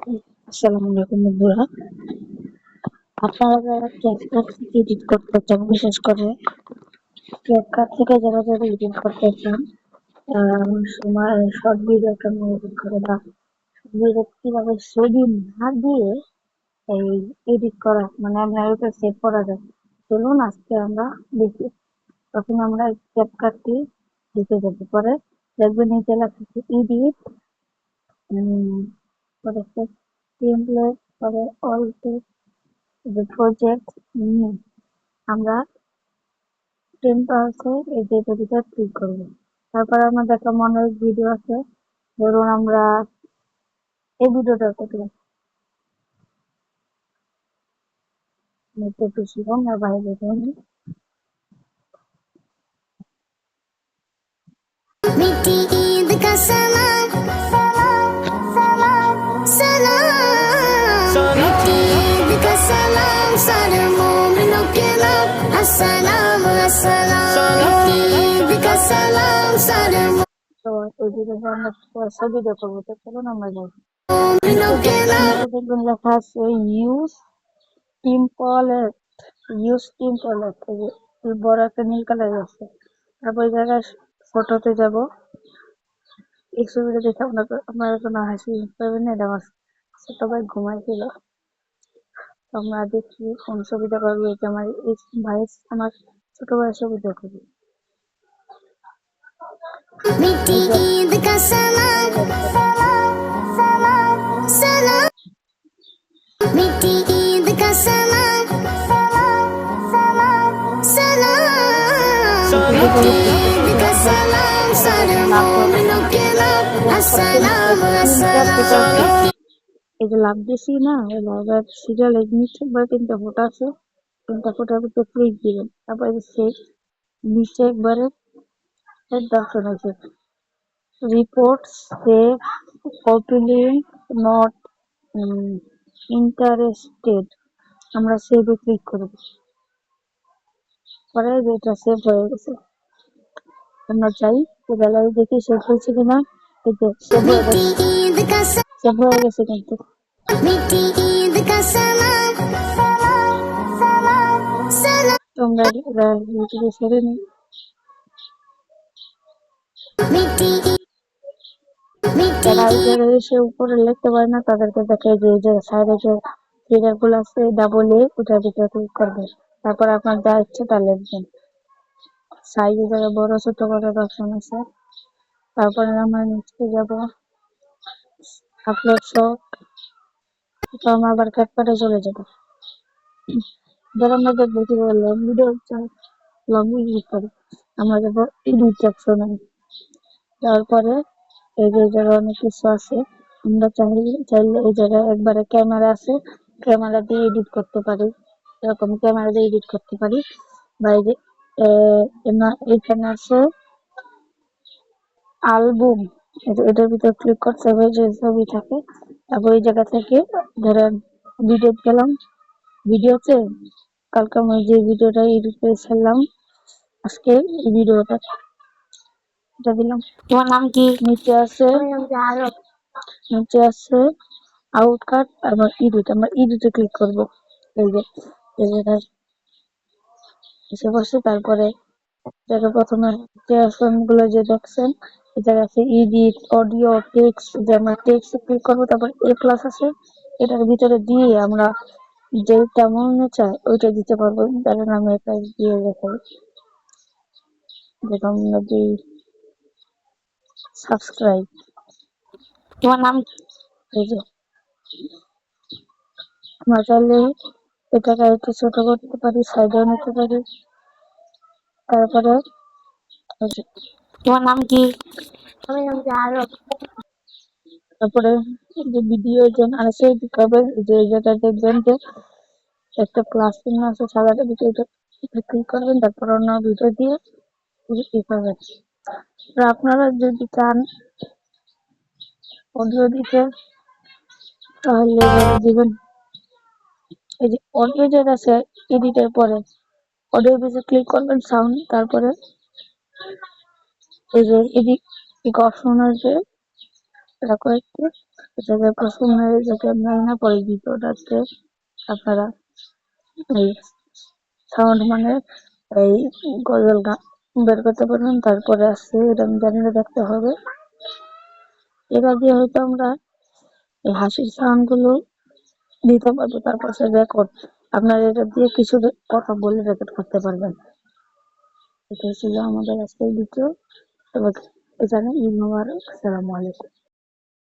আসসালামু আলাইকুম বন্ধুরা। আপনারা যারা ক্যাপকাট থেকে এডিট করতে চান, বিশেষ করে ক্যাপকাট থেকে যারা এডিট করতে চান, সময় শর্ট ভিডিও কেমন এডিট করে বা ভিডিও কিভাবে ছবি না দিয়ে এই এডিট করা মানে আমরা এটা সেভ করা যায়, চলুন আজকে আমরা দেখি। প্রথমে আমরা ক্যাপকাটটি দিতে যাবো, পরে দেখবেন নিচে লেখা আছে এডিট, পরে টেমপ্লেট, পরে অল যে প্রজেক্ট নিয়ে আমরা 10% এই যে ভিডিওটা ক্লিক করবো। তারপর আমাদের একটা মনের ভিডিও আছে, ধরুন আমরা এই ভিডিওটা করলাম, একটু শিখুন আর বাইরে যাই। मीठी ईद का सलाम सलाम मीठी ईद का सलाम सारे मोमिनों के नाम अस्सलाम अस्सलाम मीठी ईद का सलाम सारे তো এই ভিডিওটা আমরা ভিডিও করবো, তো চলুন আমরা যাই। मोमिनों के नाम দেখবেন লেখা আছে ইউজ টিম্পলেট, ইউজ টিম্পলেট, এই বড় একটা নীল কালার আছে। তারপর এই জায়গায় ফটোতে যাব, এই ছবিটা দেখে আপনারা কোনো হাসি পাবেন না, এটা আমার ছোট ভাই ঘুমাইছিল। আমরা দেখি কোন ছবিটা করবো, এটা আমার এই ভাই, আমার ছোট ভাইয়ের ছবিটা করবো। मीठी ईद का सलाम सलाम मीठी ईद का सलाम सलाम मीठी ईद का सलाम सारे मोमिनों के नाम अस्सलाम अस्सलाम এই যে লাভ দিছি না, এই লাভের সিরিয়াল নিচে একবার 3টা ফোটো আছে, 3টা ফটোর ভিতরে ক্লিক দিবেন। তারপর এই যে সেভ, নিচে একবারে অপশন আছে report save, copy link not interested, আমরা সেভে ক্লিক করব। পরে যেটা সেভ হয়ে গেছে, আমরা চাই গ্যালারি দেখি সেভ হয়েছে কিনা। এই যে সেভ হয়ে গেছে, मीठी ईद का সেভ হয়ে গেছে কিন্তু। मीठी ईद का सलाम सलाम তো আমরা ইউটিউবে ছেড়ে নিই। मीठी मीठी যারা এই জায়গায় এসে উপরে লিখতে পারে না, তাদেরকে দেখে যে এই যে সাইডে যে ফিগার গুলো আছে ডাবল এ, ওটার ভিতরে ক্লিক করবে। তারপর আপনার যা ইচ্ছে তা লিখবেন। সাইজে জায়গায় বড় ছোট করার অপশন আছে। তারপরে আমরা নিচে যাব আপলোড শট, তো আমরা আবার ক্যাপকাটে চলে যাব। ধর আমরা দেখবো কিভাবে লং ভিডিও লং ভিডিও করে, আমরা যাবো এডিট অপশনে। তারপরে এই যে জায়গায় অনেক কিছু আছে, আমরা চাইলে এই জায়গায় একবারে ক্যামেরা আছে, ক্যামেরা দিয়ে এডিট করতে পারি, এরকম ক্যামেরা দিয়ে এডিট করতে পারি। বা এই যে এখানে আছে অ্যালবাম, এটার ভিতর ক্লিক করতে হবে, যে ছবি থাকে। তারপর এই জায়গা থেকে ধরেন ভিডিও গেলাম, ভিডিওতে কালকে আমি যে ভিডিওটা এডিট করে ছাড়লাম, আজকে এই ভিডিওটা এটা দিলাম। তোমার নাম কি? নিচে আছে আউটকাট, আবার এডিট, আমরা এডিটে ক্লিক করবো। এই যে এই জায়গায় এসে বসে, তারপরে জায়গা প্রথমে যে অপশন গুলো যে দেখছেন, এই জায়গায় আছে এডিট অডিও টেক্সট, যে আমরা টেক্সট ক্লিক করবো। তারপর এ প্লাস আছে, এটার ভিতরে দিয়ে আমরা যেটা মনে চায় ওইটা দিতে পারবো। ধরেন আমি এটা দিয়ে দেখাই, যেটা আমরা দিই সাবস্ক্রাইব। তোমার নাম এই যে আমরা চাইলে এটাকে একটু ছোট করতে পারি, সাইডে নিতে পারি। তারপরে এই যে তোমার নাম কি? তারপরে যে ভিডিও যেন আছে দেখাবে, যে যেটা দেখবেন যে একটা ক্লাস চিহ্ন আছে সাদাটা ভিডিও, ক্লিক করবেন। তারপর অন্য ভিডিও দিয়ে ই করবেন। আর আপনারা যদি চান অডিও দিতে, তাহলে দিবেন। এই যে অডিও যেটা আছে এডিটের পরে অডিও পেজে ক্লিক করবেন, সাউন্ড, তারপরে এই যে এডিট অপশন আসবে, এটা কয়েকটি যাদের পছন্দ হয়ে যাকে জানি না, পরে দ্বিতীয়টাতে আপনারা এই সাউন্ড মানে এই গজল গান বের করতে পারবেন। তারপরে আছে এটা আমি জানি না, দেখতে হবে। এটা দিয়ে হয়তো আমরা এই হাসির সাউন্ড গুলো দিতে পারবো। তারপর সে রেকর্ড, আপনার এটা দিয়ে কিছু কথা বলে রেকর্ড করতে পারবেন। এটা ছিল আমাদের আজকের ভিডিও। তবে এখানে ঈদ মোবারক, আসসালামু আলাইকুম।